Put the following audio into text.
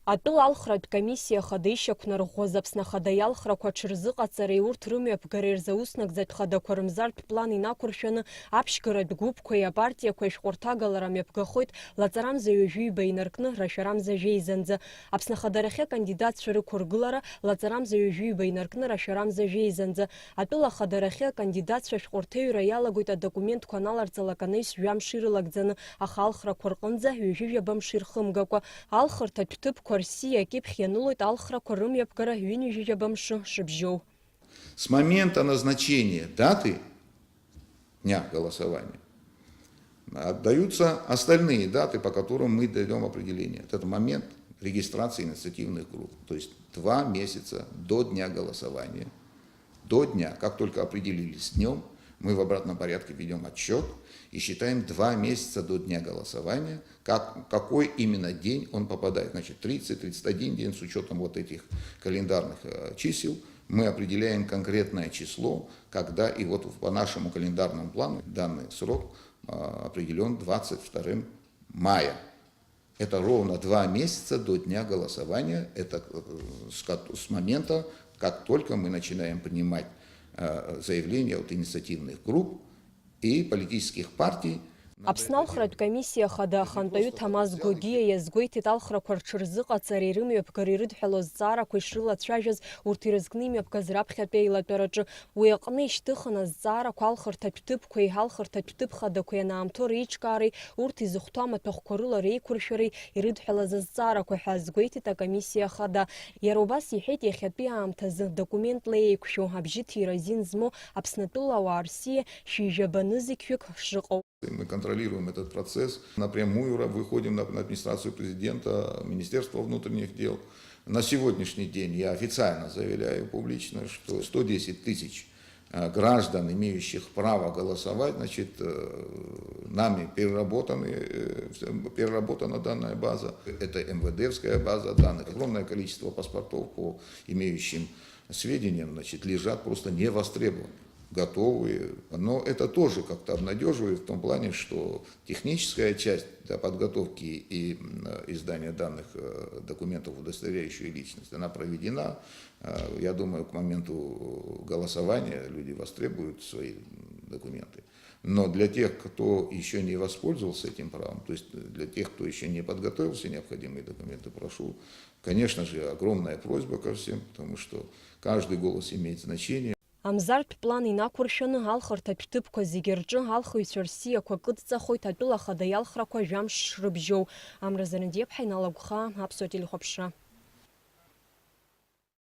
Атәыла алхратә комиссиа хада ишьақәнарӷәӷәаз Аԥсны ахада иалхрақәа аҽырзыҟаҵара урҭ рымҩаԥгара ирзауснагӡатә хадақәа рымзартә план инақәыршәаны аԥшьгаратә гәыԥқәеи апартиақәеи ашәҟәырҭагалара мҩаԥгахоит лаҵарамза ҩажәиба инаркны рашәарамза жәеизанӡа. Аԥсны ахадарахьы акандидатцәа рықәыргылара лаҵарамза ҩажәиба инаркны рашәарамза жәеизанӡа. Атәыла ахадарахьы акандидатцәа ашәҟәырҭаҩра иалагоит адокументқәа аналарҵалак анаҩс жәамш ирылагӡаны, аха алхрақәа рҟынӡа ҩажәижәабамш ирхымгакәа. Алхырҭатә ҭыԥқәа Россия кипх янулит алхрақәа рымҩаԥгара ҩынҩажәижәабамш шыбжьоу. С момента назначения даты дня голосования отдаются остальные даты, по которым мы даем определение. Это момент регистрации инициативных групп. То есть 2 месяца до дня голосования, до дня, как только определились с днем, мы в обратном порядке ведем отчет и считаем 2 месяца до дня голосования, какой именно день он попадает. Значит, 30-31 день с учетом вот этих календарных чисел. Мы определяем конкретное число, когда, и вот по нашему календарному плану данный срок определен 22 мая. Это ровно 2 месяца до дня голосования, это с момента, как только мы начинаем принимать заявления от инициативных групп и политических партий. Аԥсны алхратә комиссиа хада ахантәаҩы Ҭамаз Гогиа иазгәеиҭеит алхрақәа рҽырзыҟаҵара ирымҩаԥгара ирыдҳәало азҵаарақәа ишрылацәажәаз урҭ ирызкны имҩаԥгаз раԥхьатәи аилатәараҿы. Уи аҟны ишьҭыхын азҵаарақәа алхырҭатә ҭыԥқәеи алхырҭатә ҭыԥ хадақәеи анаамҭоу реиҿкаареи урҭ изыхәҭоу амаҭәахәқәа рыла реиқәыршәареи ирыдҳәалаз азҵаарақәа ҳәа азгәеиҭеит акомиссиа хада. Иара убас иҳәеит иахьатәи аамҭазы документла еиқәшәо абжьы ҭира азин змоу Аԥснытәылауаа Россиа шьыжьабаны зықьҩык шыҟоу. Мы контролируем этот процесс, напрямую выходим на администрацию президента, Министерство внутренних дел. На сегодняшний день я официально заявляю публично, что 110 тысяч граждан, имеющих право голосовать, значит, нами переработана данная база. Это МВДовская база данных. Огромное количество паспортов по имеющим сведениям, значит, лежат просто не востребованы, готовые, но это тоже как-то обнадеживает в том плане, что техническая часть подготовки и издания данных документов, удостоверяющих личность, она проведена. Я думаю, к моменту голосования люди востребуют свои документы. Но для тех, кто еще не воспользовался этим правом, то есть для тех, кто еще не подготовил все необходимые документы, прошу, конечно же, огромная просьба ко всем, потому что каждый голос имеет значение. Амзартә план инақәыршәаны алхырҭатә ҭыԥқәа зегьы рҿы алхыҩцәа Рсиақәа кыдҵахоит атәыла ахада иалхрақәа жәамш шрыбжьоу. Амра Занадиеԥҳа, иналагәха, Аԥсуа телехәаԥшра.